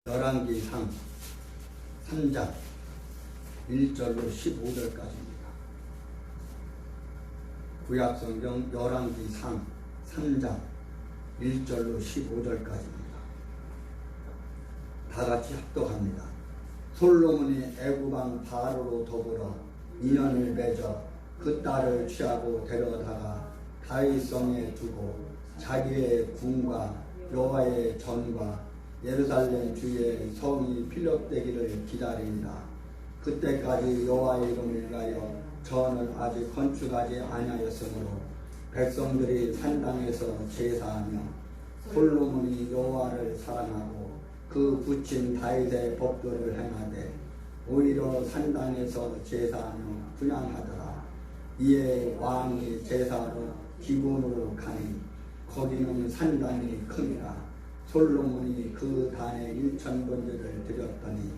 열왕기상 3장 1절로 15절까지입니다. 구약성경 열왕기상 3장 1절로 15절까지입니다. 다같이 합독합니다. 솔로몬이 애굽왕 바로로 더불어 인연을 맺어 그 딸을 취하고 데려다가 다윗성에 두고 자기의 궁과 여호와의 전과 예루살렘 주의 성이 필력되기를 기다립니다. 그때까지 여호와의 이름을 위하여 전을 아직 건축하지 아니하였으므로 백성들이 산당에서 제사하며 솔로몬이 여호와를 사랑하고 그 부친 다윗의 법도를 행하되 오히려 산당에서 제사하며 분향하더라. 이에 왕이 제사로 기본으로 가니 거기는 산당이 크니라. 솔로몬이 그 단에 1000번제를 드렸더니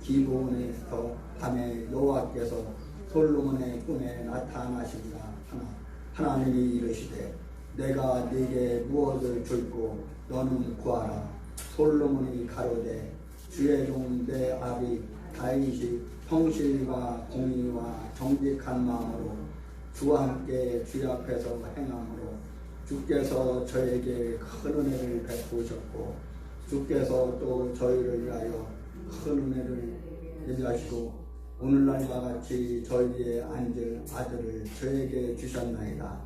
기브온에서 밤에 여호와께서 솔로몬의 꿈에 나타나시니라. 하나님이 이르시되 내가 네게 무엇을 줄고 너는 구하라. 솔로몬이 가로되 주의 종 내 아비 다윗이 성실과 공의와 정직한 마음으로 주와 함께 주 앞에서 행함으로 주께서 저에게 큰 은혜를 베푸셨고 주께서 또 저희를 위하여 큰 은혜를 예비하시고 오늘날과 같이 저희의 앉을 아들을 저에게 주셨나이다.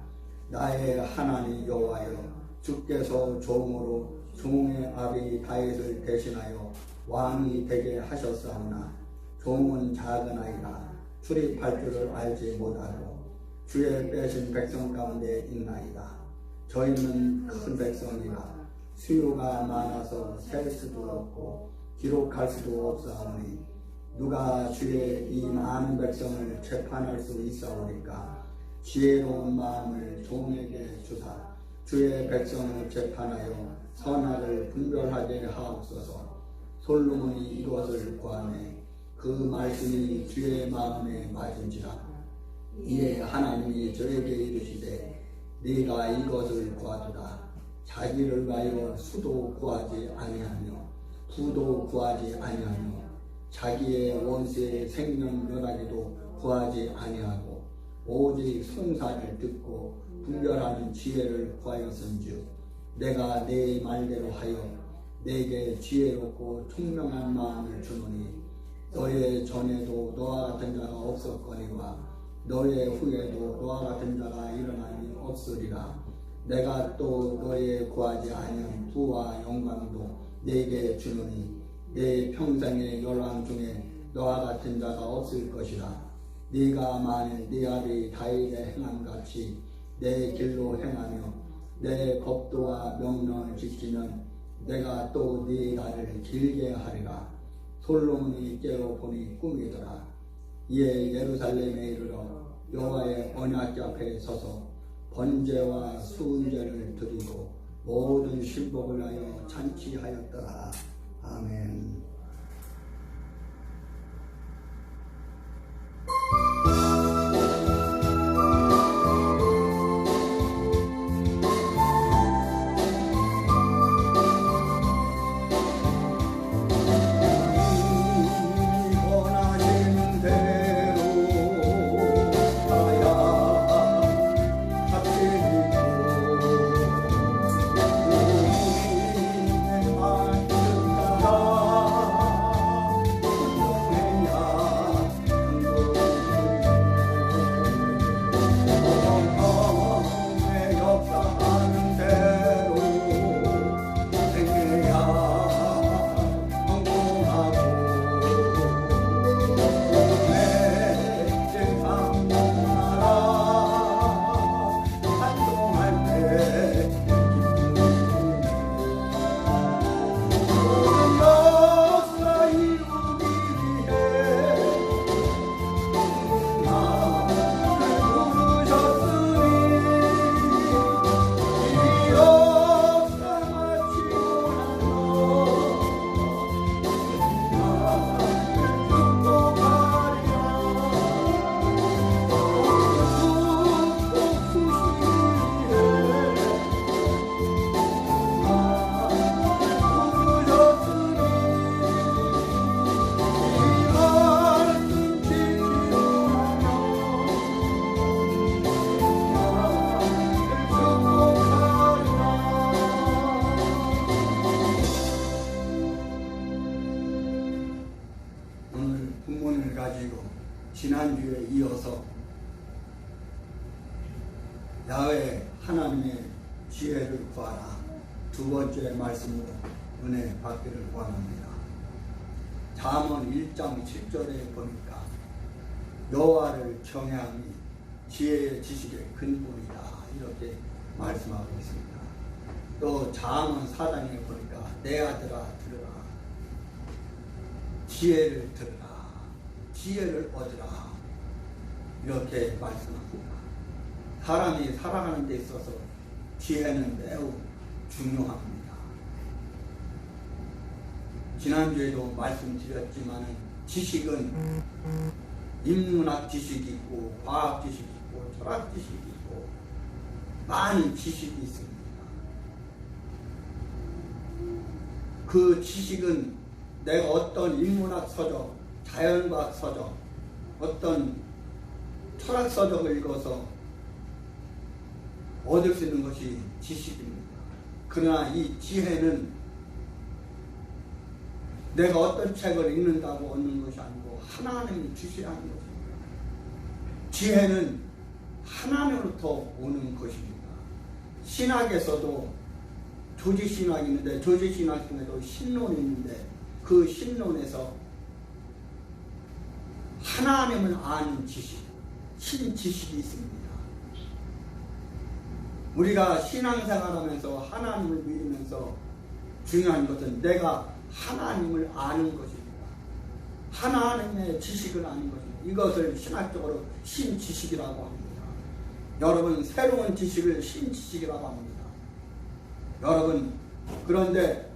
나의 하나님 여호와여, 주께서 종으로 종의 아비 다윗을 대신하여 왕이 되게 하셨사오나 종은 작은아이라 출입할 줄을 알지 못하고 주의 빼신 백성 가운데 있나이다. 저희는 큰 백성이라 수요가 많아서 셀 수도 없고 기록할 수도 없사오니 누가 주의 이 많은 백성을 재판할 수 있사오니까 지혜로운 마음을 종에게 주사 주의 백성을 재판하여 선악을 분별하게 하옵소서. 솔로몬이 이것을 구하매 그 말씀이 주의 마음에 맞은지라. 이에 하나님이 저에게 이르시되 네가 이것을 구하도다. 자기를 위하여 수도 구하지 아니하며 부도 구하지 아니하며 자기의 원수의 생명 멸하기도 구하지 아니하고 오직 송사를 듣고 분별하는 지혜를 구하였은즉 내가 네 말대로 하여 내게 지혜롭고 총명한 마음을 주노니 너의 전에도 너와 같은 자가 없었거니와 너의 후에도 너와 같은 자가 일어나니 없으리라. 내가 또 너의 구하지 아니한 부와 영광도 네게 주노니 내 평생의 열왕 중에 너와 같은 자가 없을 것이라. 네가 만일 네 아비 다윗의 행함같이 내 길로 행하며 내 법도와 명령을 지키면 내가 또 네 날을 길게 하리라. 솔로몬이 깨어 보니 꿈이더라. 이에 예루살렘에 이르러 여호와의 언약궤 앞에 서서 번제와 수은제를 드리고 모든 신복을 하여 잔치하였더라. 아멘. 가지고 지난주에 이어서 야훼 하나님의 지혜를 구하라 두 번째 말씀으로 은혜 받기를 원합니다. 잠언 1장 7절에 보니까 여호와를 경외함이 지혜의 지식의 근본이다 이렇게 말씀하고 있습니다. 또 잠언 4장에 보니까 내 아들아 들으라 지혜를 들으라 지혜를 얻으라 이렇게 말씀합니다. 사람이 살아가는 데 있어서 지혜는 매우 중요합니다. 지난주에도 말씀드렸지만 지식은 인문학 지식이 있고 과학 지식이 있고 철학 지식이 있고 많은 지식이 있습니다. 그 지식은 내가 어떤 인문학 서적, 자연과학 서적, 어떤 철학 서적을 읽어서 얻을 수 있는 것이 지식입니다. 그러나 이 지혜는 내가 어떤 책을 읽는다고 얻는 것이 아니고 하나님이 주시라는 것입니다. 지혜는 하나님으로부터 오는 것입니다. 신학에서도 조지신학이 있는데 조지신학 중에도 신론이 있는데 그 신론에서 하나님을 아는 지식, 신지식이 있습니다. 우리가 신앙생활하면서 하나님을 믿으면서 중요한 것은 내가 하나님을 아는 것입니다. 하나님의 지식을 아는 것입니다. 이것을 신학적으로 신지식이라고 합니다. 여러분 새로운 지식을 신지식이라고 합니다. 여러분 그런데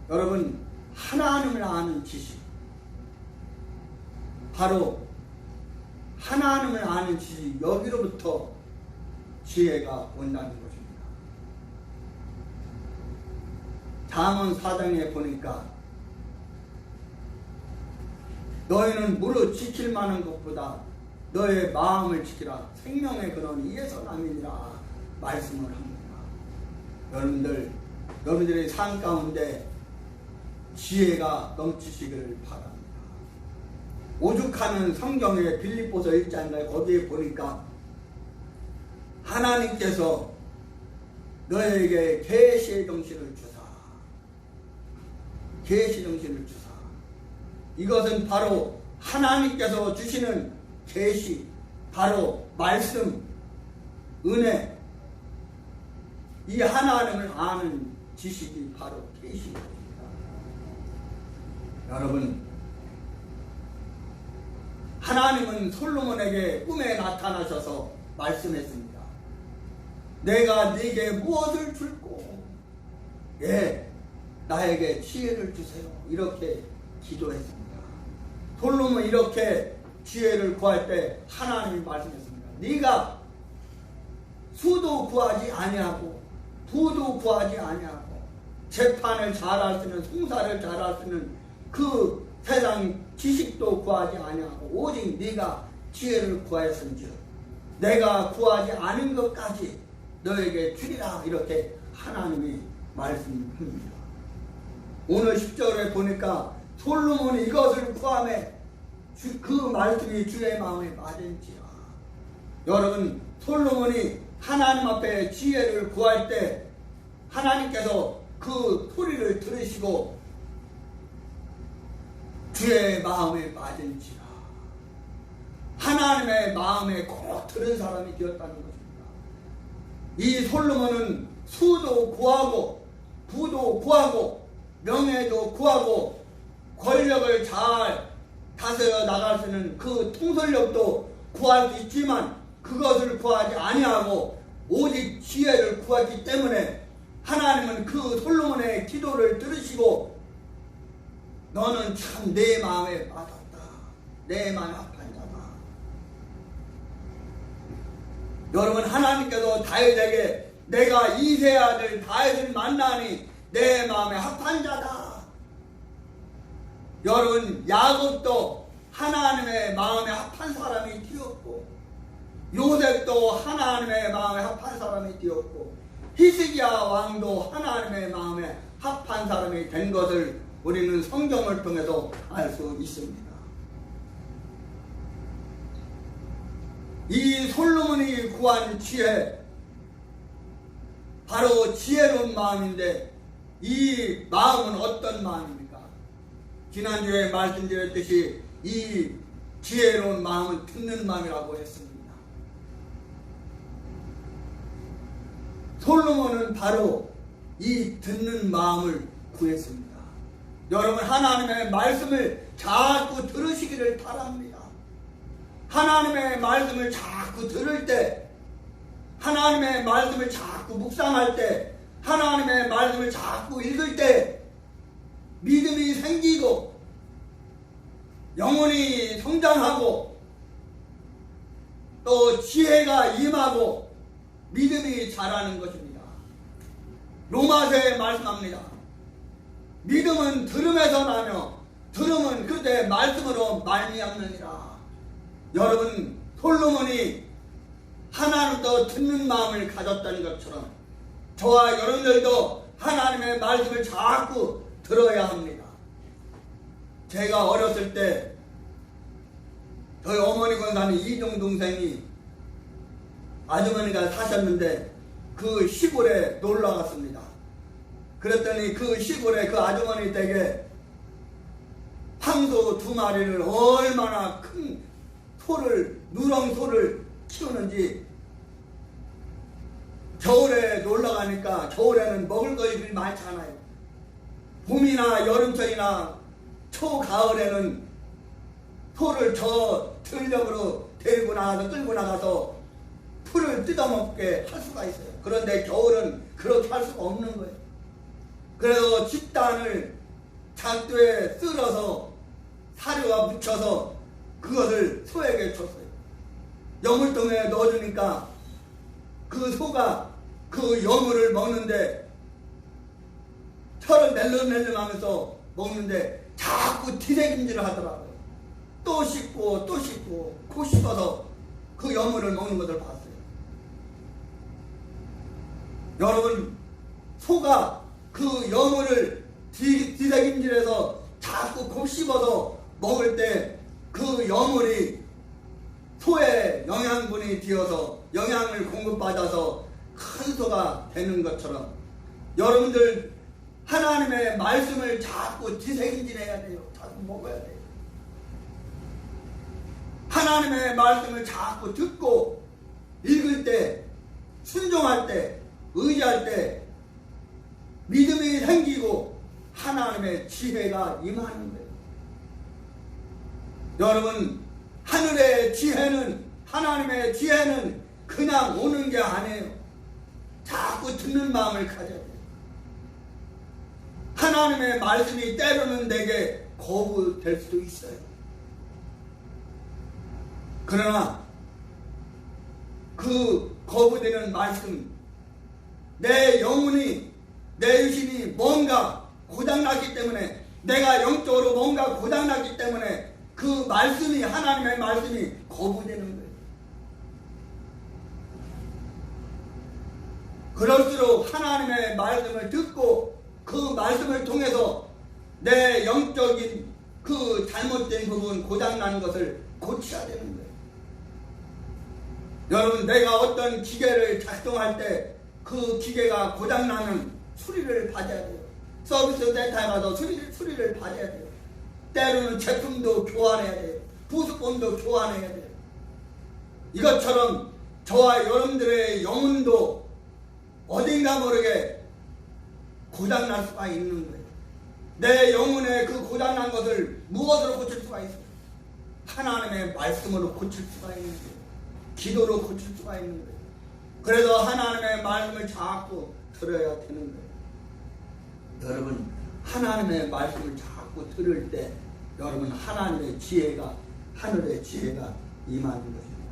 여러분 하나님을 아는 지식 바로 하나님을 아는 지식 여기로부터 지혜가 온다는 것입니다. 잠언 4장에 보니까 너희는 무릇 지킬 만한 것보다 너의 마음을 지키라 생명의 근원이 이에서 남이니라 말씀을 합니다. 여러분들의 삶 가운데 지혜가 넘치시기를 바랍니다. 오죽하면 성경의 빌립보서 1장에 거기에 보니까 하나님께서 너에게 계시의 정신을 주사 계시 정신을 주사 이것은 바로 하나님께서 주시는 계시 바로 말씀 은혜 이 하나님을 아는 지식이 바로 계시입니다. 여러분 하나님은 솔로몬에게 꿈에 나타나셔서 말씀했습니다. 내가 네게 무엇을 줄고 나에게 지혜를 주세요 이렇게 기도했습니다. 솔로몬 이렇게 지혜를 구할 때 하나님이 말씀했습니다. 네가 수도 구하지 아니하고 부도 구하지 아니하고 재판을 잘할 수 있는 송사를 잘할 수 있는 그 세상 지식도 구하지 아니하고 오직 네가 지혜를 구하였은즉 내가 구하지 않은 것까지 너에게 주리라 이렇게 하나님이 말씀합니다. 오늘 10절에 보니까 솔로몬이 이것을 구하며 그 말씀이 주의 마음에 맞은지라. 여러분 솔로몬이 하나님 앞에 지혜를 구할 때 하나님께서 그 소리를 들으시고 주의 마음에 맞은지라. 하나님의 마음에 꼭 들은 사람이 되었다는 것입니다. 이 솔로몬은 수도 구하고 부도 구하고 명예도 구하고 권력을 잘 다스려 나갈 수 있는 그 통솔력도 구할 수 있지만 그것을 구하지 아니하고 오직 지혜를 구했기 때문에 하나님은 그 솔로몬의 기도를 들으시고 너는 참 내 마음에 맞았다. 내 마음에 합한 자다. 여러분 하나님께서 다윗에게 내가 이새의 아들 다윗을 만나니 내 마음에 합한 자다. 여러분 야곱도 하나님의 마음에 합한 사람이 되었고 요셉도 하나님의 마음에 합한 사람이 되었고 히스기야 왕도 하나님의 마음에 합한 사람이 된 것을 우리는 성경을 통해서 알 수 있습니다. 이 솔로몬이 구한 지혜, 바로 지혜로운 마음인데 이 마음은 어떤 마음입니까? 지난주에 말씀드렸듯이 이 지혜로운 마음은 듣는 마음이라고 했습니다. 솔로몬은 바로 이 듣는 마음을 구했습니다. 여러분, 하나님의 말씀을 자꾸 들으시기를 바랍니다. 하나님의 말씀을 자꾸 들을 때, 하나님의 말씀을 자꾸 묵상할 때, 하나님의 말씀을 자꾸 읽을 때 믿음이 생기고 영혼이 성장하고 또 지혜가 임하고 믿음이 자라는 것입니다. 로마서에 말씀합니다. 믿음은 들음에서 나며 들음은 그때 말씀으로 말미암느니라. 여러분, 솔로몬이 하나님도 듣는 마음을 가졌다는 것처럼 저와 여러분들도 하나님의 말씀을 자꾸 들어야 합니다. 제가 어렸을 때 저희 어머니 권사님 이종 동생이 아주머니가 사셨는데 그 시골에 놀러 갔습니다. 그랬더니 그 시골에 그 아주머니 댁에 황소 2마리를 얼마나 큰 소를, 누렁소를 키우는지, 겨울에 놀러 가니까 겨울에는 먹을 것이 많잖아요. 봄이나 여름철이나 초가을에는 소를 저 들녘으로 데리고 나가서 끌고 나가서 풀을 뜯어먹게 할 수가 있어요. 그런데 겨울은 그렇게 할 수가 없는 거예요. 그래서 집단을 작두에 쓸어서 사료와 묻혀서 그것을 소에게 줬어요. 여물통에 넣어주니까 그 소가 그 여물을 먹는데 혀를 낼름낼름 하면서 먹는데 자꾸 뒤새김질을 하더라고요. 또 씹고 또 씹고 코 씹어서 그 여물을 먹는 것을 봤어요. 여러분, 소가 그 여물을 뒤새김질해서 자꾸 코 씹어서 먹을 때 그 여물이 소의 영양분이 되어서 영양을 공급받아서 큰 소가 되는 것처럼 여러분들 하나님의 말씀을 자꾸 뒤새김질해야 돼요. 자꾸 먹어야 돼요. 하나님의 말씀을 자꾸 듣고 읽을 때, 순종할 때, 의지할 때 믿음이 생기고 하나님의 지혜가 임하는 거예요. 여러분, 하늘의 지혜는, 하나님의 지혜는 그냥 오는 게 아니에요. 자꾸 듣는 마음을 가져야 돼요. 하나님의 말씀이 때로는 내게 거부될 수도 있어요. 그러나 그 거부되는 말씀, 내 영혼이, 내 유신이 뭔가 고장났기 때문에, 내가 영적으로 뭔가 고장났기 때문에 그 말씀이, 하나님의 말씀이 거부되는 거예요. 그럴수록 하나님의 말씀을 듣고 그 말씀을 통해서 내 영적인 그 잘못된 부분, 고장난 것을 고쳐야 되는 거예요. 여러분, 내가 어떤 기계를 작동할 때 그 기계가 고장나면 수리를 받아야 돼요. 서비스 센터에 가서 수리를 받아야 돼요. 때로는 제품도 교환해야 돼요. 부수본도 교환해야 돼요. 이것처럼 저와 여러분들의 영혼도 어딘가 모르게 고장날 수가 있는 거예요. 내 영혼의 그 고장난 것을 무엇으로 고칠 수가 있어요? 하나님의 말씀으로 고칠 수가 있는 거예요. 기도로 고칠 수가 있는 거예요. 그래서 하나님의 말씀을 자꾸 들어야 되는 거예요. 여러분, 하나님의 말씀을 자꾸 들을 때 여러분, 하나님의 지혜가, 하늘의 지혜가 임하는 것입니다.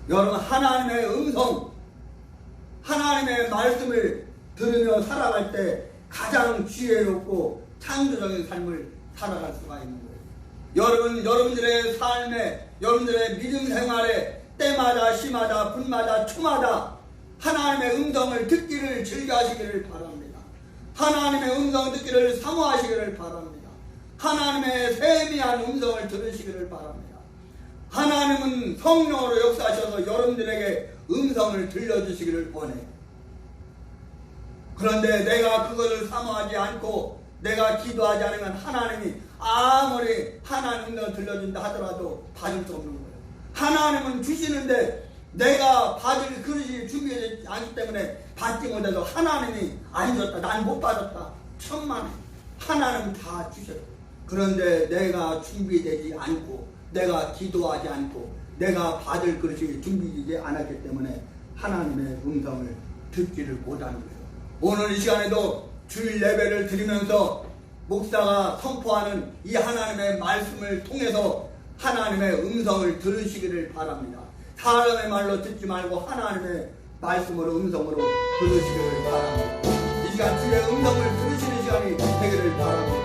여러분, 하나님의 음성, 하나님의 말씀을 들으며 살아갈 때 가장 지혜롭고 창조적인 삶을 살아갈 수가 있는 거예요. 여러분, 여러분들의 삶에, 여러분들의 믿음 생활에 때마다, 시마다, 분마다, 초마다 하나님의 음성을 듣기를 즐겨하시기를 바랍니다. 하나님의 음성 듣기를 사모하시기를 바랍니다. 하나님의 세미한 음성을 들으시기를 바랍니다. 하나님은 성령으로 역사하셔서 여러분들에게 음성을 들려주시기를 원해. 그런데 내가 그것을 사모하지 않고 내가 기도하지 않으면 하나님이 아무리 하나님 음성을 들려준다 하더라도 받을 수 없는 거예요. 하나님은 주시는데 내가 받을 그릇이 준비되지 않기 때문에 받지 못해서 하나님이 안 줬다, 난 못 받았다, 천만에 하나님은 다 주셔요. 그런데 내가 준비되지 않고 내가 기도하지 않고 내가 받을 그릇이 준비되지 않았기 때문에 하나님의 음성을 듣지를 못하는 거예요. 오늘 이 시간에도 주일 예배를 드리면서 목사가 선포하는 이 하나님의 말씀을 통해서 하나님의 음성을 들으시기를 바랍니다. 사람의 말로 듣지 말고 하나님의 말씀으로 음성으로 들으시기를 바랍니다. 이 시간 주의 음성을 들으시는 시간이 되기를 바랍니다.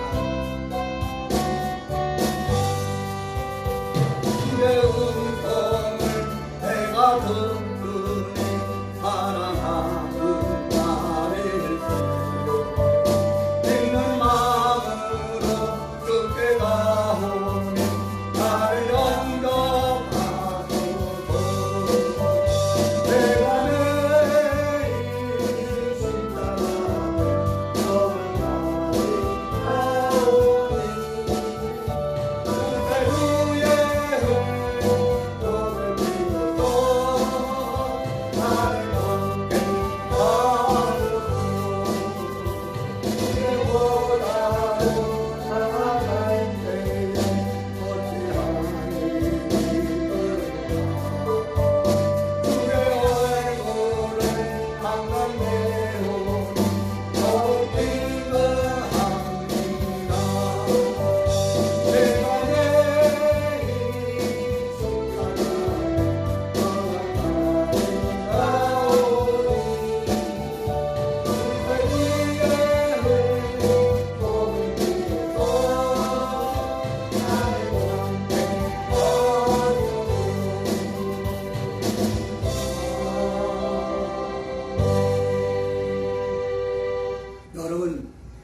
주의 음성을 내가 듣으니 사랑하는 나를 믿는 마음으로 주께 가오니 나를 영접하소서. 내가 내일 십자가에 너를 가오니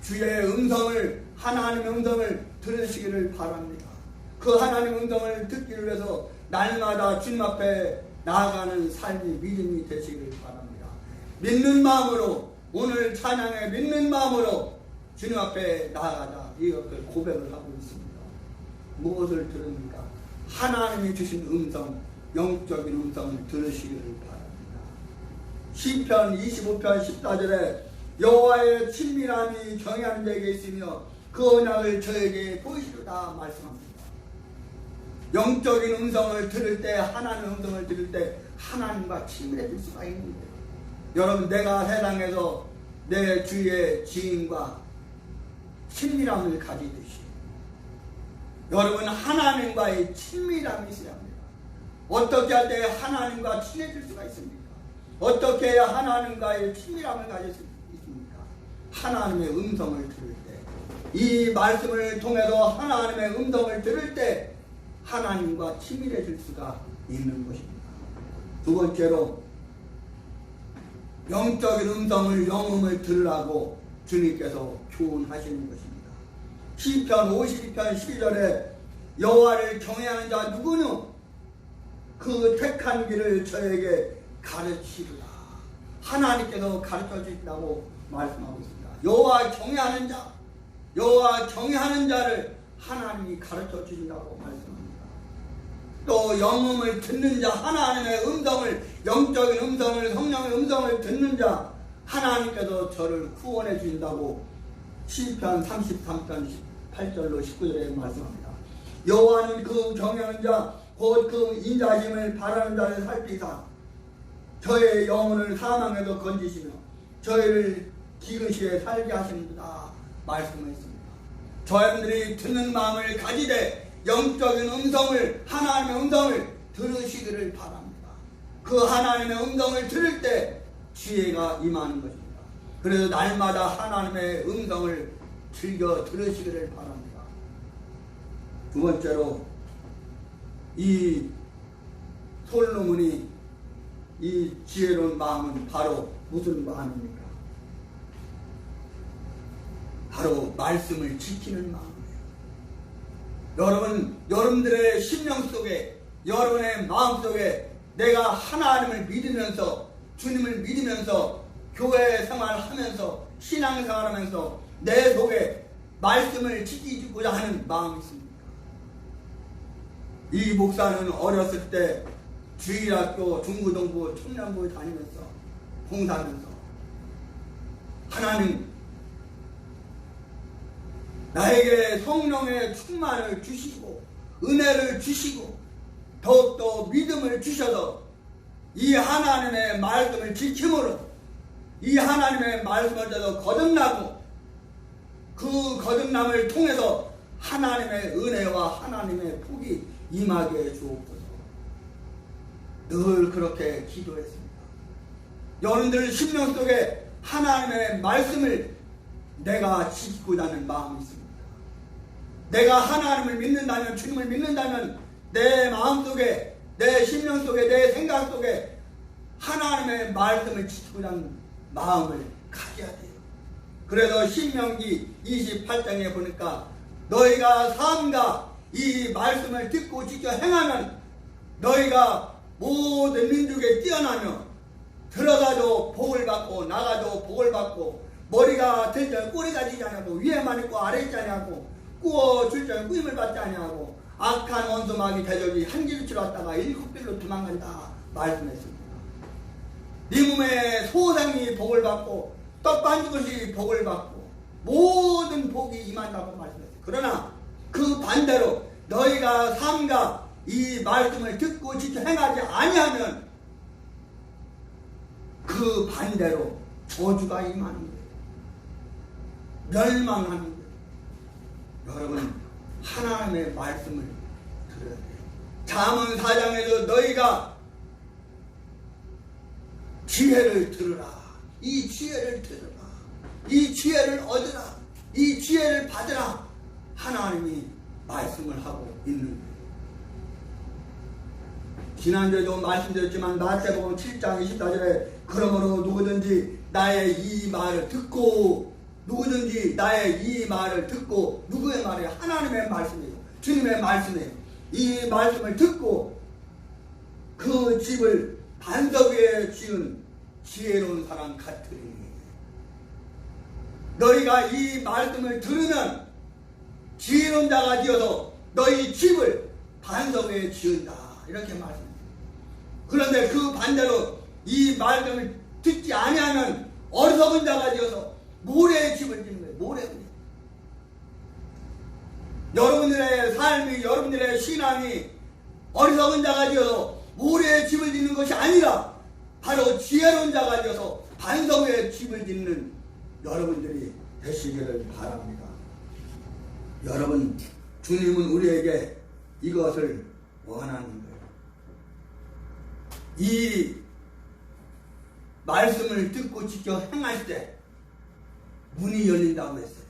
주의 하나님의 음성을 들으시기를 바랍니다. 그 하나님의 음성을 듣기 위해서 날마다 주님 앞에 나아가는 삶이 믿음이 되시기를 바랍니다. 믿는 마음으로 오늘 찬양에 믿는 마음으로 주님 앞에 나아가자 이것을 고백을 하고 있습니다. 무엇을 들으니까 하나님이 주신 음성, 영적인 음성을 들으시기를 바랍니다. 시편 25편 14절에 여호와의 친밀함이 경외하는 자에게 있으며 그 언약을 저에게 보이시리다 말씀합니다. 영적인 음성을 들을 때, 하나님의 음성을 들을 때 하나님과 친밀해질 수가 있는데, 여러분, 내가 세상에서 내 주위의 지인과 친밀함을 가지듯이 여러분 하나님과의 친밀함이 있어야 합니다. 어떻게 할 때 하나님과 친해질 수가 있습니까? 어떻게 해야 하나님과의 친밀함을 가질 수 있습니까? 하나님의 음성을 들을 때, 이 말씀을 통해서 하나님의 음성을 들을 때 하나님과 친밀해질 수가 있는 것입니다. 두 번째로 영적인 음성을, 영음을 들으라고 주님께서 교훈하시는 것입니다. 시편 52편 12절에 여호와를 경외하는 자 누구는 그 택한 길을 저에게 가르치리라. 하나님께서 가르쳐 주신다고 말씀하고 있습니다. 여호와 경외하는 자, 여호와 경외하는 자를 하나님이 가르쳐 주신다고 말씀합니다. 또 영음을 듣는 자, 하나님의 음성을, 영적인 음성을, 성령의 음성을 듣는 자, 하나님께서 저를 구원해 주신다고 시편 33편 8절로 19절에 말씀합니다. 여호와는 그 경외하는 자, 곧 그 인자심을 바라는 자를 살피사 저의 영혼을 사망에서 건지시며 저희를 기근시에 살게 하시는구나 말씀했습니다. 저희들이 듣는 마음을 가지되 영적인 음성을, 하나님의 음성을 들으시기를 바랍니다. 그 하나님의 음성을 들을 때 지혜가 임하는 것입니다. 그래서 날마다 하나님의 음성을 즐겨 들으시기를 바랍니다. 두 번째로 이 솔로몬이 이 지혜로운 마음은 바로 무슨 마음입니까? 바로 말씀을 지키는 마음이에요. 여러분, 여러분들의 심령 속에 여러분의 마음속에 내가 하나님을 믿으면서 주님을 믿으면서 교회 생활하면서 신앙생활하면서 내 속에 말씀을 지키고자 하는 마음이 있습니까? 이 목사는 어렸을 때 주일학교, 중고등부, 청년부 다니면서 봉사하면서 하나님 나에게 성령의 충만을 주시고 은혜를 주시고 더욱더 믿음을 주셔서 이 하나님의 말씀을 지킴으로 이 하나님의 말씀을 따라 거듭나고 그 거듭남을 통해서 하나님의 은혜와 하나님의 복이 임하게 주옵소서. 늘 그렇게 기도했습니다. 여러분들 심령 속에 하나님의 말씀을 내가 지키고자 하는 마음이 있습니다. 내가 하나님을 믿는다면, 주님을 믿는다면 내 마음속에, 내 심령 속에, 내 생각 속에 하나님의 말씀을 지키고자 하는 마음을 가져야 돼요. 그래서 신명기 28장에 보니까 너희가 삼가 이 말씀을 듣고 지켜 행하면 너희가 모든 민족에 뛰어나며 들어가도 복을 받고 나가도 복을 받고 머리가 될 때 꼬리가 지지 않고 위에만 있고 아래 있지 않고 꾸어 줄 때 꾸임을 받지 않고 악한 원수마귀 대적이 한 길로 치러왔다가 7길로 도망간다 말씀했습니다. 네 몸에 소상이 복을 받고 떡반 것이 복을 받고 모든 복이 임한다고 말씀했어요. 그러나 그 반대로 너희가 삼가 이 말씀을 듣고 지켜 행하지 아니하면 그 반대로 저주가 임하는 거예요. 멸망하는 거예요. 여러분 하나님의 말씀을 들어야 돼요. 잠언 4장에도 너희가 지혜를 들으라. 이 지혜를 들으라. 이 지혜를 얻으라. 이 지혜를 받으라. 하나님이 말씀을 하고 있는 거예요. 지난주에도 말씀드렸지만 마태복음 7장 24절에 그러므로 누구든지 나의 이 말을 듣고 누구든지 나의 이 말을 듣고 누구의 말이에요? 하나님의 말씀이에요. 주님의 말씀이에요. 이 말씀을 듣고 그 집을 반석 위에 지은 지혜로운 사람 같으니 너희가 이 말씀을 들으면 지혜로운 자가 되어서 너희 집을 반석 위에 지은다 이렇게 말씀합니다. 그런데 그 반대로 이 말씀을 듣지 아니하면 어리석은 자가 되어서 모래의 집을 짓는 거예요. 모래의 집. 여러분들의 삶이 여러분들의 신앙이 어리석은 자가 되어서 모래의 집을 짓는 것이 아니라 바로 지혜로운 자가 되어서 반석 위에 집을 짓는 여러분들이 되시기를 바랍니다. 여러분 주님은 우리에게 이것을 원하는 거예요. 이 말씀을 듣고 지켜 행할 때 문이 열린다고 했어요.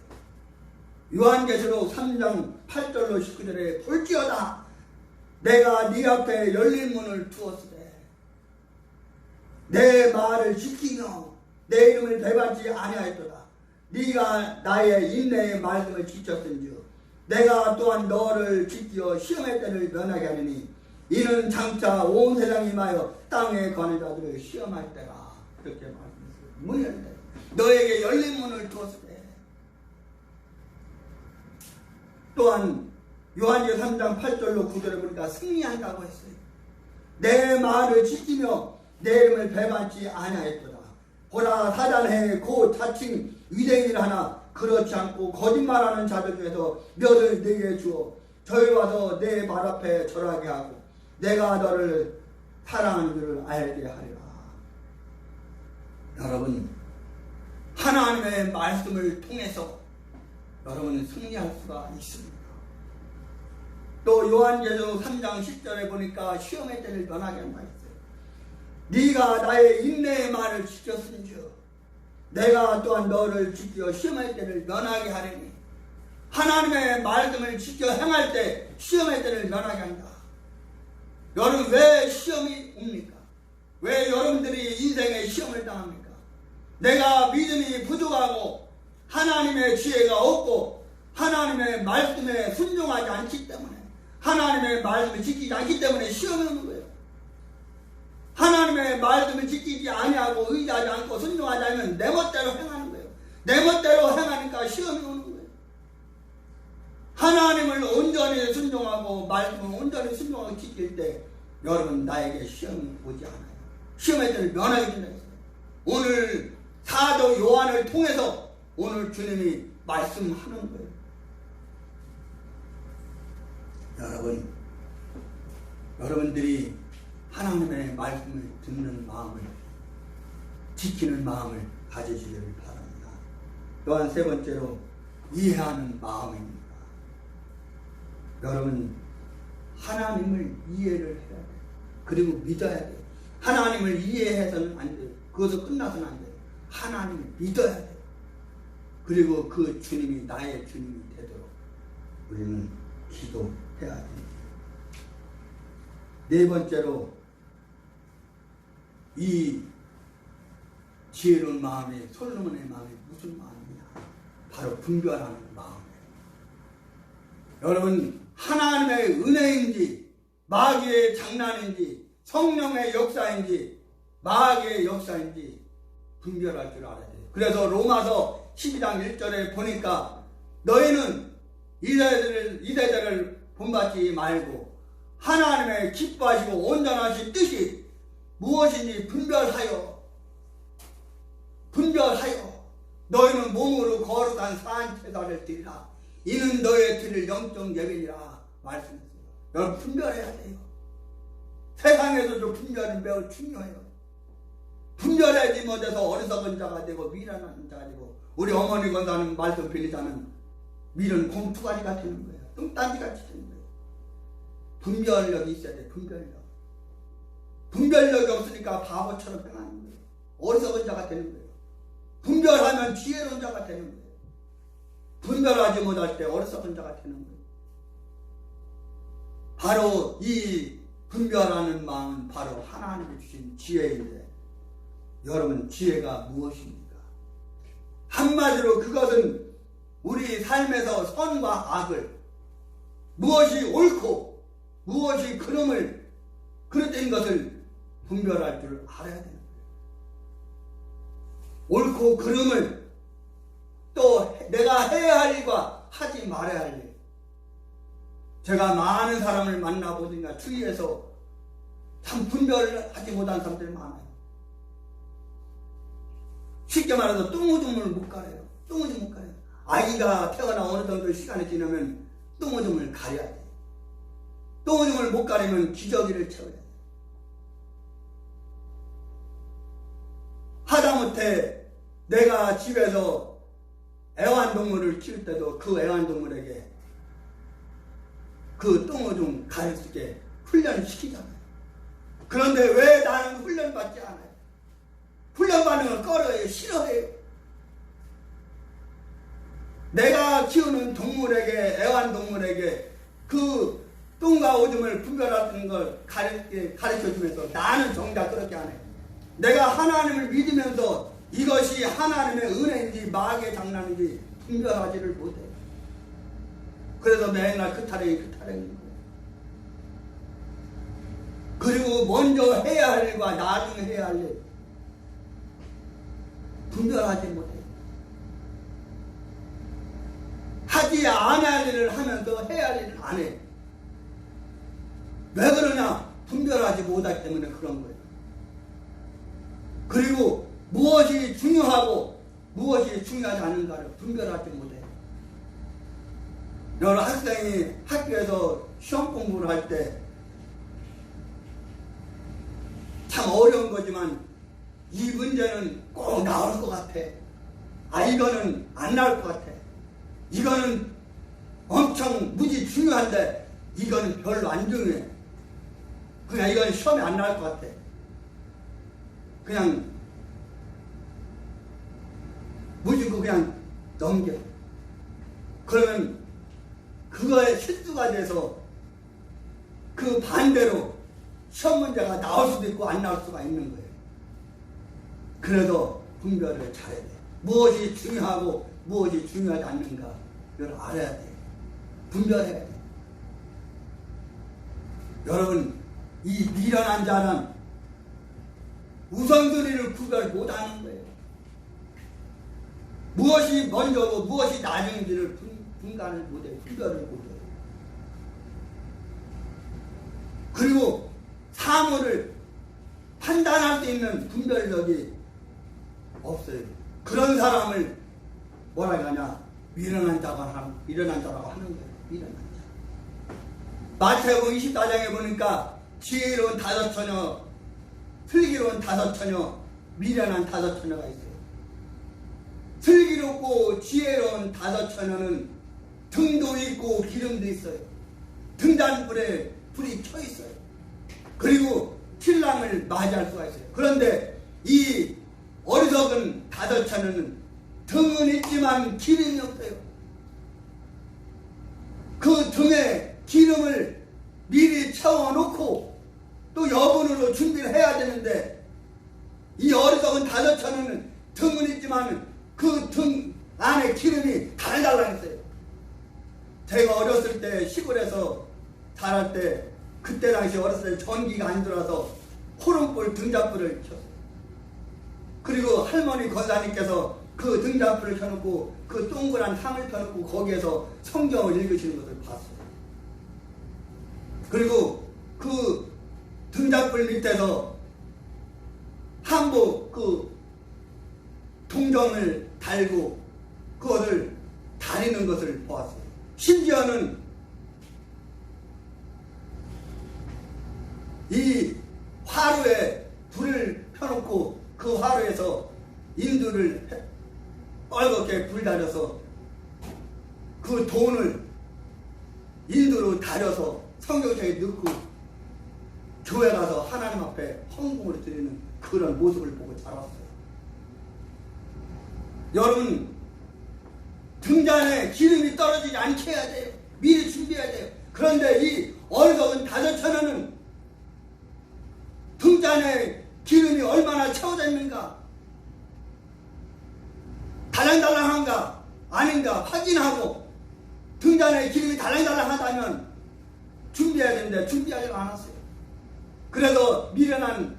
요한계시록 3장 8절로 19절에 볼지어다 내가 네 앞에 열린 문을 두었으되 내 말을 지키며 내 이름을 배반지 아니하였도다. 네가 나의 인내의 말씀을 지켰은즉 내가 또한 너를 지키어 시험의 때를 면하게 하리니 이는 장차 온 세상이 임하여 땅에 거하는 자들을 시험할 때라. 그렇게 말씀했어요. 문이 열린 때 너에게 열린 문을 두었으되 또한 요한계시록 3장 8절로 9절에 보니까 승리한다고 했어요. 내 말을 지키며 내 이름을 배반지 아니하였도다. 보라 사단의 곧 자칭 위대인을 하나 그렇지 않고 거짓말하는 자들 중에서 몇을 네게 주어 저희 와서 내 발 앞에 절하게 하고 내가 너를 사랑하는 줄을 알게 하리라. 여러분 하나님의 말씀을 통해서 여러분은 승리할 수가 있습니다. 또 요한계시록 3장 10절에 보니까 시험의 때를 면하게 한다 했어요. 네가 나의 인내의 말을 지켰은즉 내가 또한 너를 지켜 시험의 때를 면하게 하리니 하나님의 말씀을 지켜 행할 때 시험의 때를 면하게 한다. 여러분 왜 시험이 옵니까? 왜 여러분들이 인생에 시험을 당합니까? 내가 믿음이 부족하고 하나님의 지혜가 없고 하나님의 말씀에 순종하지 않기 때문에 하나님의 말씀을 지키지 않기 때문에 시험이 오는 거예요. 하나님의 말씀을 지키지 아니하고 의지하지 않고 순종하지 않으면 내 멋대로 행하는 거예요. 내 멋대로 행하니까 시험이 오는 거예요. 하나님을 온전히 순종하고 말씀을 온전히 순종하고 지킬 때 여러분 나에게 시험이 오지 않아요. 시험의 때를 면하게 된다 했어요. 오늘 사도 요한을 통해서 오늘 주님이 말씀하는 거예요. 여러분들이 하나님의 말씀을 듣는 마음을 지키는 마음을 가지시기를 바랍니다. 또한 세 번째로 이해하는 마음입니다. 여러분 하나님을 이해를 해야 돼요. 그리고 믿어야 돼요. 하나님을 이해해서는 안 돼요. 그것을 끝나서는 안 돼요. 하나님을 믿어야 돼요. 그리고 그 주님이 나의 주님이 되도록 우리는 기도해야 됩니다. 네 번째로 이 지혜로운 마음이 솔로몬의 마음이 무슨 마음이냐? 바로 분별하는 마음이에요. 여러분 하나님의 은혜인지 마귀의 장난인지 성령의 역사인지 마귀의 역사인지 분별할 줄 알아야 돼요. 그래서 로마서 12장 1절에 보니까 너희는 이세대를 본받지 말고 하나님의 기뻐하시고 온전하신 뜻이 무엇인지 분별하여 너희는 몸으로 거룩한 산제사를 드리라. 이는 너희의 드릴 영적 예배니라 말씀했어요. 여러분 분별해야 돼요. 세상에서도 분별은 매우 중요해요. 분별하지 못해서 어리석은 자가 되고 미련한 자가 되고 우리 어머니 권사는 말씀 빌리자면 밀은 곰투가리가 되는 거예요. 뚱딴지같이 되는 거예요. 분별력이 있어야 돼. 분별력이 없으니까 바보처럼 행하는 거예요. 어리석은 자가 되는 거예요. 분별하면 지혜로운 자가 되는 거예요. 분별하지 못할 때 어리석은 자가 되는 거예요. 바로 이 분별하는 마음은 바로 하나님이 주신 지혜인데 여러분 지혜가 무엇입니까? 한마디로 그것은 우리 삶에서 선과 악을 무엇이 옳고 무엇이 그릇된 것을 분별할 줄 알아야 되는 거예요. 옳고 그름을 또 내가 해야 할 일과 하지 말아야 할 일. 제가 많은 사람을 만나보니까 주위에서 참 분별을 하지 못한 사람들이 많아요. 쉽게 말해서 똥오줌을 못 가려요. 아이가 태어나 어느 정도 시간이 지나면 똥오줌을 가려야 돼. 똥오줌을 못 가리면 기저귀를 채워야 돼. 하다못해 내가 집에서 애완동물을 키울 때도 그 애완동물에게 그 똥오줌 가릴 수 있게 훈련시키잖아요. 그런데 왜 나는 훈련받지 않아요? 훈련받는 걸 꺼려해요. 싫어해요. 내가 키우는 동물에게 애완동물에게 그 똥과 오줌을 분별하는 걸 가르쳐주면서 나는 정작 그렇게 안 해요. 내가 하나님을 믿으면서 이것이 하나님의 은혜인지 마귀의 장난인지 분별하지를 못해요. 그래서 맨날 그 타령인 거예요. 그리고 먼저 해야 할 일과 나중에 해야 할 일 분별하지 못해요. 하지 않을 일을 하면서 해야 할 일을 안 해요. 왜 그러냐? 분별하지 못하기 때문에 그런 거예요. 그리고 무엇이 중요하고 무엇이 중요하지 않은가를 분별하지 못해요. 여러 학생이 학교에서 시험 공부를 할 때 참 어려운 거지만 이 문제는 꼭 나올 것 같아. 이거는 안 나올 것 같아. 이거는 엄청 무지 중요한데 이거는 별로 안 중요해. 그냥 이건 시험에 안 나올 것 같아. 그냥 무지고 그냥 넘겨. 그러면 그거에 실수가 돼서 그 반대로 시험 문제가 나올 수도 있고 안 나올 수가 있는 거예요. 그래도 분별을 잘해야 돼. 무엇이 중요하고 무엇이 중요하지 않는가 이걸 알아야 돼. 분별해야 돼. 여러분, 이 미련한 자는 우선순위를 구별 못하는 거예요. 무엇이 먼저고 무엇이 나중인지를 분간을 못해요. 구별을 못해요. 그리고 사물을 판단할 수 있는 분별력이 없어요. 그런 사람을 뭐라 하냐? 미련한 자라고 하는 거예요. 미련한 자. 마태복음 24장에 보니까 지혜로운 5처녀, 슬기로운 5처녀, 미련한 5처녀가 있어요. 슬기롭고 지혜로운 5처녀는 등도 있고 기름도 있어요. 등잔불에 불이 켜 있어요. 그리고 신랑을 맞이할 수가 있어요. 그런데 이 어리석은 5처녀는 등은 있지만 기름이 없어요. 그 등에 기름을 미리 채워놓고 또 여분으로 준비를 해야 되는데, 이 어리석은 5처녀는 등은 있지만 그 등 안에 기름이 달달랑했어요. 제가 어렸을 때 시골에서 자랄 때, 그때 당시 어렸을 때 전기가 안 들어와서 호롱불 등잔불을 켰어요. 그리고 할머니 권사님께서 그 등잔불을 켜놓고 그 동그란 상을 켜놓고 거기에서 성경을 읽으시는 것을 봤어요. 그리고 그 등잔불 밑에서 한복 그 동전을 달고 그것을 다리는 것을 보았어요. 심지어는 이 화로에 불을 펴놓고 그 화로에서 인두를 빨갛게 불다려서 그 돈을 인두로 다려서 성경책에 넣고 교회 가서 하나님 앞에 헌금을 드리는 그런 모습을 보고 자랐어요. 여러분, 등잔에 기름이 떨어지지 않게 해야 돼요. 미리 준비해야 돼요. 그런데 이 어리석은 5처녀는 등잔에 기름이 얼마나 채워져 있는가, 달랑달랑한가 아닌가 확인하고, 등잔에 기름이 달랑달랑하다면 준비해야 되는데 준비하지 않았어요. 그래서 미련한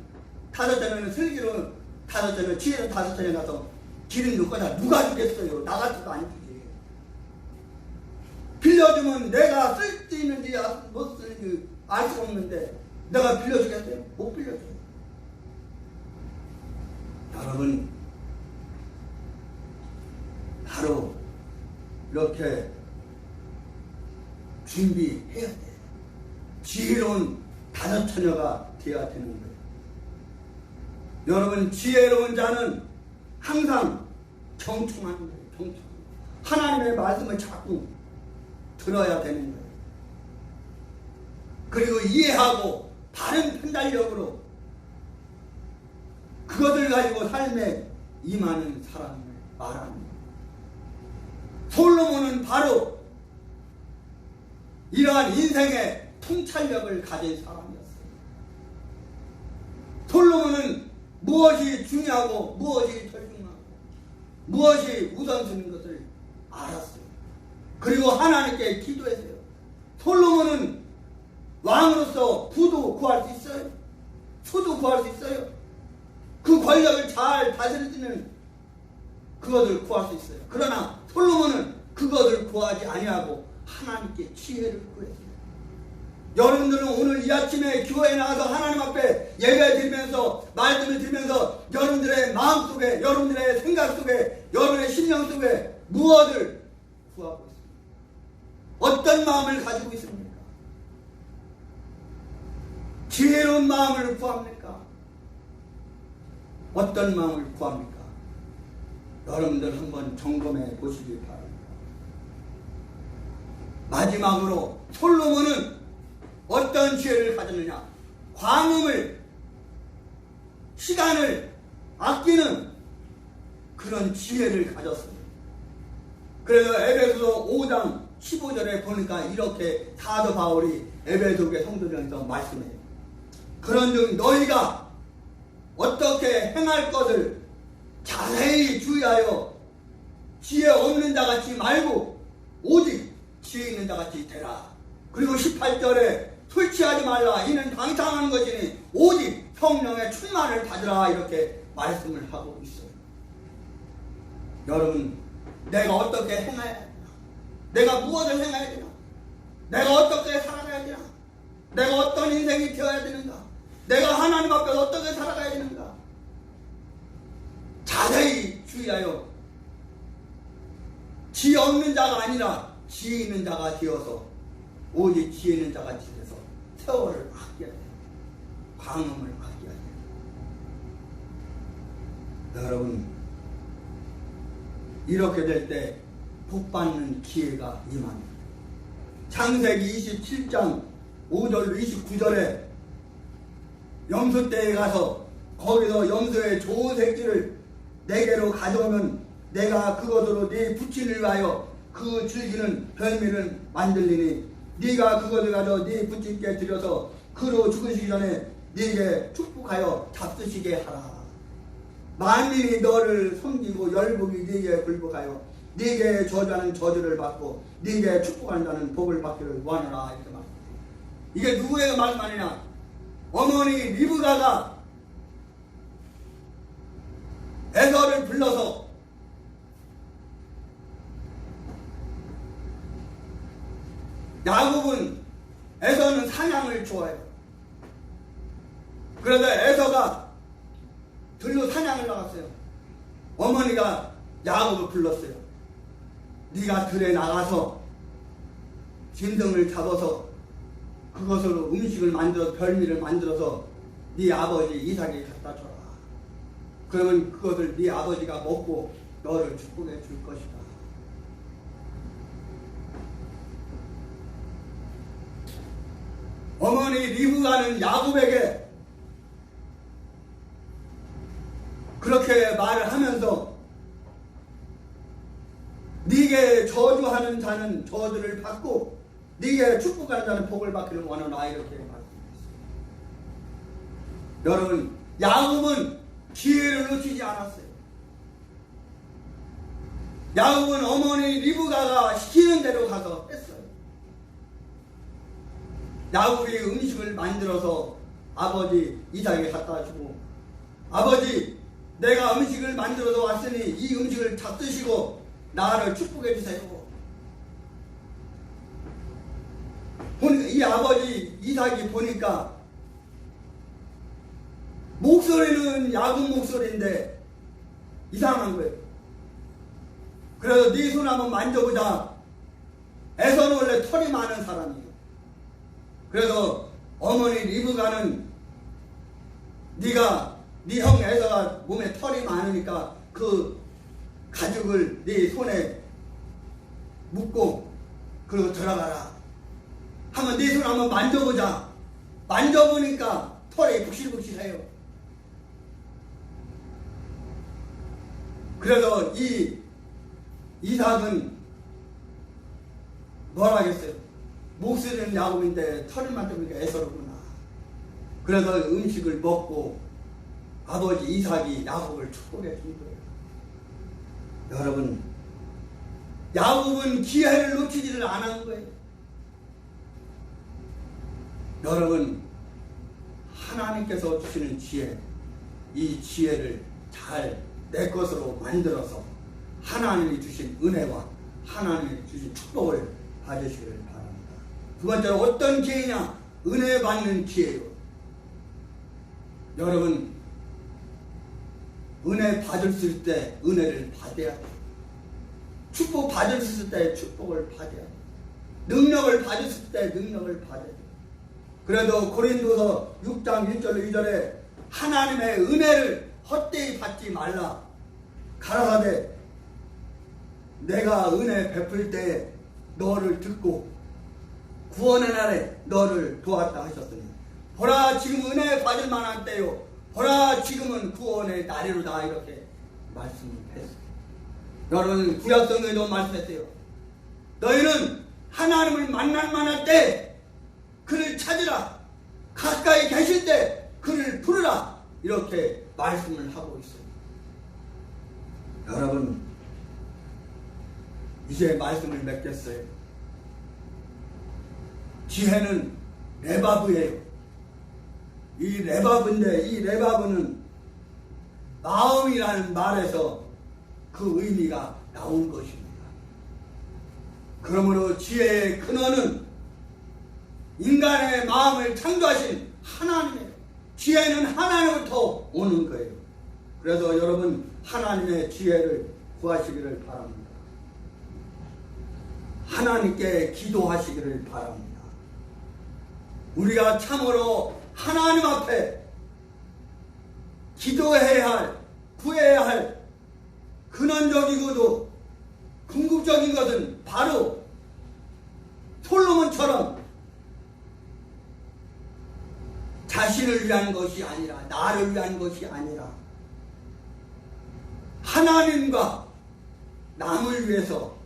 5처녀는 슬기로운 5처녀, 지혜로운 5처녀 가서 기름 넣고 다 누가 주겠어요? 나 같아도 안 주지. 빌려주면 내가 쓸 수 있는지 못 쓰는지 알 수 없는데 내가 빌려주겠어요? 못 빌려줘요. 여러분, 바로 이렇게 준비해야 돼요. 지혜로운 5처녀가 되어야 되는 거예요. 여러분, 지혜로운 자는 항상 경청하는 거예요. 경청. 하나님의 말씀을 자꾸 들어야 되는 거예요. 그리고 이해하고 바른 판단력으로 그것을 가지고 삶에 임하는 사람을 말하는 거예요. 솔로몬은 바로 이러한 인생의 통찰력을 가진 사람이었어요. 솔로몬은 무엇이 중요하고 무엇이 절중하고 무엇이 우선순위인 것을 알았어요. 그리고 하나님께 기도했어요. 솔로몬은 왕으로서 부도 구할 수 있어요. 소도 구할 수 있어요. 그 권력을 잘 다스리는 그것을 구할 수 있어요. 그러나 솔로몬은 그것을 구하지 아니하고 하나님께 지혜를 구했어요. 여러분들은 오늘 이 아침에 교회에 나가서 하나님 앞에 예배 드리면서 말씀을 드리면서 여러분들의 마음속에, 여러분들의 생각 속에, 여러분의 심령 속에 무엇을 구하고 있습니까? 어떤 마음을 가지고 있습니까? 지혜로운 마음을 구합니까? 어떤 마음을 구합니까? 여러분들 한번 점검해 보시기 바랍니다. 마지막으로 솔로몬은 어떤 지혜를 가졌느냐? 광음을, 시간을 아끼는 그런 지혜를 가졌습니다. 그래서 에베소서 5장 15절에 보니까 이렇게 사도 바울이 에베소교회 성도들에서 말씀해요. 그런즉 너희가 어떻게 행할 것을 자세히 주의하여 지혜 없는 자같이 말고 오직 지혜 있는 자같이 되라. 그리고 18절에 술 취하지 말라. 이는 방탕한 것이니 오직 성령의 충만을 받으라. 이렇게 말씀을 하고 있어요. 여러분, 내가 어떻게 행해야 되나? 내가 무엇을 행해야 되나? 내가 어떻게 살아가야 되나? 내가 어떤 인생이 되어야 되는가? 내가 하나님 앞에서 어떻게 살아가야 되는가? 자세히 주의하여 지혜 없는 자가 아니라 지혜 있는 자가 되어서 오직 지혜 있는 자가 되어서 세월을 아껴야 돼요. 광음을 아껴야 돼요. 여러분, 이렇게 될 때 복받는 기회가 임합니다. 창세기 27장 5절 29절에 염소 떼에 가서 거기서 염소의 좋은 새끼를 내게로 가져오면 내가 그것으로 네 부친을 위하여 그 즐기는 별미를 만들리니 네가 그것을 가져 네 부친께 드려서 그로 죽으시기 전에 네게 축복하여 잡수시게 하라. 만민이 너를 섬기고 열국이 네게 굴복하여 네게 저주하는 저주를 받고 네게 축복한다는 복을 받기를 원하라. 이렇게 말합니다. 이게 누구의 말씀 아니냐? 어머니 리브가가 에서를 불러서 야곱은 에서는 사냥을 좋아해요. 그래서 에서가 들로 사냥을 나갔어요. 어머니가 야곱을 불렀어요. 네가 들에 나가서 짐승을 잡아서 그것으로 음식을 만들어서 별미를 만들어서 네 아버지 이삭에게 갖다 줘라. 그러면 그것을 네 아버지가 먹고 너를 축복해 줄 것이다. 어머니 리브가는 야곱에게 그렇게 말을 하면서 네게 저주하는 자는 저주를 받고 네게 축복하는 자는 복을 받기를 원하노라. 이렇게 말씀했습니다. 여러분, 야곱은 기회를 놓치지 않았어요. 야곱은 어머니 리브가가 시키는 대로 가서 했어요. 야곱이 음식을 만들어서 아버지 이삭에게 갖다 주고, 아버지 내가 음식을 만들어서 왔으니 이 음식을 잡수시고 나를 축복해 주세요. 이 아버지 이삭이 보니까 목소리는 야곱 목소리인데 이상한 거예요. 그래서 네 손 한번 만져보자. 에서는 원래 털이 많은 사람이에요. 그래서 어머니 리브가는 네가 네 형 에서가 몸에 털이 많으니까 그 가죽을 네 손에 묶고 그리고 들어가라 하면 네 손 한번 만져보자. 만져보니까 털이 북실북실해요. 그래서 이 이삭은 뭐라 하겠어요? 목소리는 야곱인데 털을 만져보니까 에서로구나. 그래서 음식을 먹고 아버지 이삭이 야곱을 축복해 준 거예요. 여러분, 야곱은 기회를 놓치지를 않은 거예요. 여러분, 하나님께서 주시는 지혜, 이 지혜를 잘 내 것으로 만들어서 하나님이 주신 은혜와 하나님이 주신 축복을 받으시기를 바랍니다. 두 번째로 어떤 기회냐? 은혜 받는 기회요. 여러분, 은혜 받을 때 은혜를 받아야 돼요. 축복 받을 때 축복을 받아야 돼요. 능력을 받을 때 능력을 받아야 돼요. 그래도 고린도서 6장 1절 2절에 하나님의 은혜를 헛되이 받지 말라. 가라사대 내가 은혜 베풀 때 너를 듣고 구원의 날에 너를 도왔다 하셨으니 보라 지금 은혜 받을 만한 때요. 보라 지금은 구원의 날이로다. 이렇게 말씀을 했어요. 여러분, 구약성경에도 말씀했어요. 너희는 하나님을 만날 만할 때 그를 찾으라. 가까이 계실 때 그를 부르라. 이렇게 말씀을 하고 있어요. 여러분, 이제 말씀을 맺겠어요. 지혜는 레바브예요. 이 레바브인데 이 레바브는 마음이라는 말에서 그 의미가 나온 것입니다. 그러므로 지혜의 근원은 인간의 마음을 창조하신 하나님이에요. 지혜는 하나님부터 오는 거예요. 그래서 여러분 하나님의 지혜를 구하시기를 바랍니다. 하나님께 기도하시기를 바랍니다. 우리가 참으로 하나님 앞에 기도해야 할, 구해야 할 근원적이고도 궁극적인 것은 바로 솔로몬처럼 자신을 위한 것이 아니라, 나를 위한 것이 아니라 하나님과 남을 위해서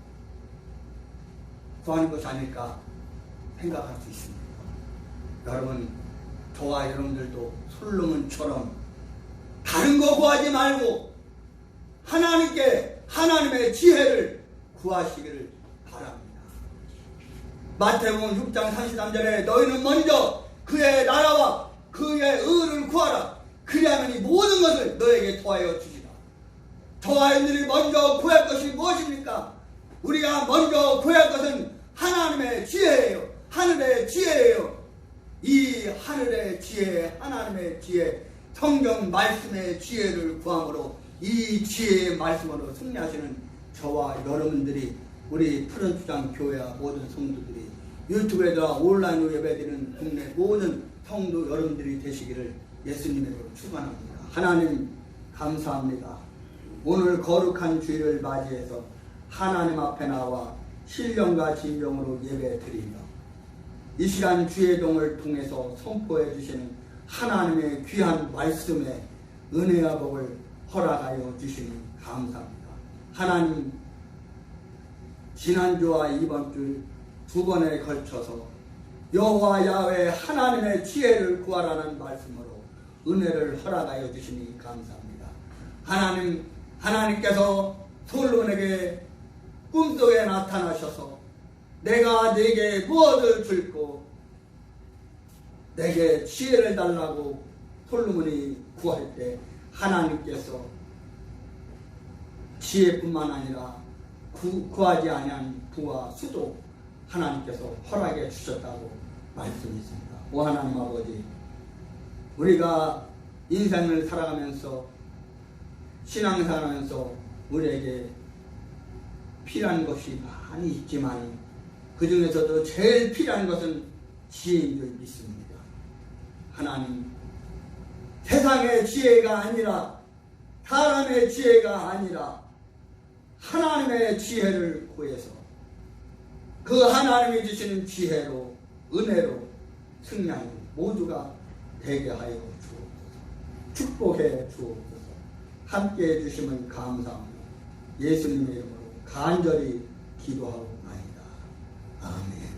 구하는 것이 아닐까 생각할 수 있습니다. 여러분, 저와 여러분들도 솔로몬처럼 다른 거 구하지 말고 하나님께 하나님의 지혜를 구하시기를 바랍니다. 마태복음 6장 33절에 너희는 먼저 그의 나라와 그의 의를 구하라. 그리하면 이 모든 것을 너에게 더하여 주시라. 저와 여러분들이 먼저 구할 것이 무엇입니까? 우리가 먼저 구할 것은 하나님의 지혜예요. 하늘의 지혜예요. 이 하늘의 지혜, 하나님의 지혜, 성경 말씀의 지혜를 구함으로 이 지혜의 말씀으로 승리하시는 저와 여러분들이, 우리 푸른주장 교회와 모든 성도들이, 유튜브에다 온라인으로 예배드리는 국내 모든 성도 여러분들이 되시기를 예수님의 이름으로 축원합니다. 하나님 감사합니다. 오늘 거룩한 주일을 맞이해서 하나님 앞에 나와 신령과 진정으로 예배드리며 이 시간 주의 동을 통해서 선포해 주시는 하나님의 귀한 말씀에 은혜와 복을 허락하여 주시니 감사합니다. 하나님, 지난주와 이번 주 두 번에 걸쳐서 여호와 야훼 하나님의 지혜를 구하라는 말씀으로 은혜를 허락하여 주시니 감사합니다. 하나님께서 솔로몬에게 꿈속에 나타나셔서 내가 네게 무엇을 줄고 내게 지혜를 달라고 솔로몬이 구할 때 하나님께서 지혜뿐만 아니라 구하지 아니한 부와 수도 하나님께서 허락해 주셨다고 말씀했습니다. 오 하나님 아버지, 우리가 인생을 살아가면서 신앙생활하면서 우리에게 필요한 것이 많이 있지만 그 중에서도 제일 필요한 것은 지혜인 줄 믿습니다. 하나님, 세상의 지혜가 아니라, 사람의 지혜가 아니라 하나님의 지혜를 구해서 그 하나님이 주시는 지혜로, 은혜로 승리하는 모두가 되게 하여 주옵소서. 축복해 주옵소서. 함께 해주시면 감사합니다. 예수님의 이름으로 간절히 기도하옵나이다. 아멘.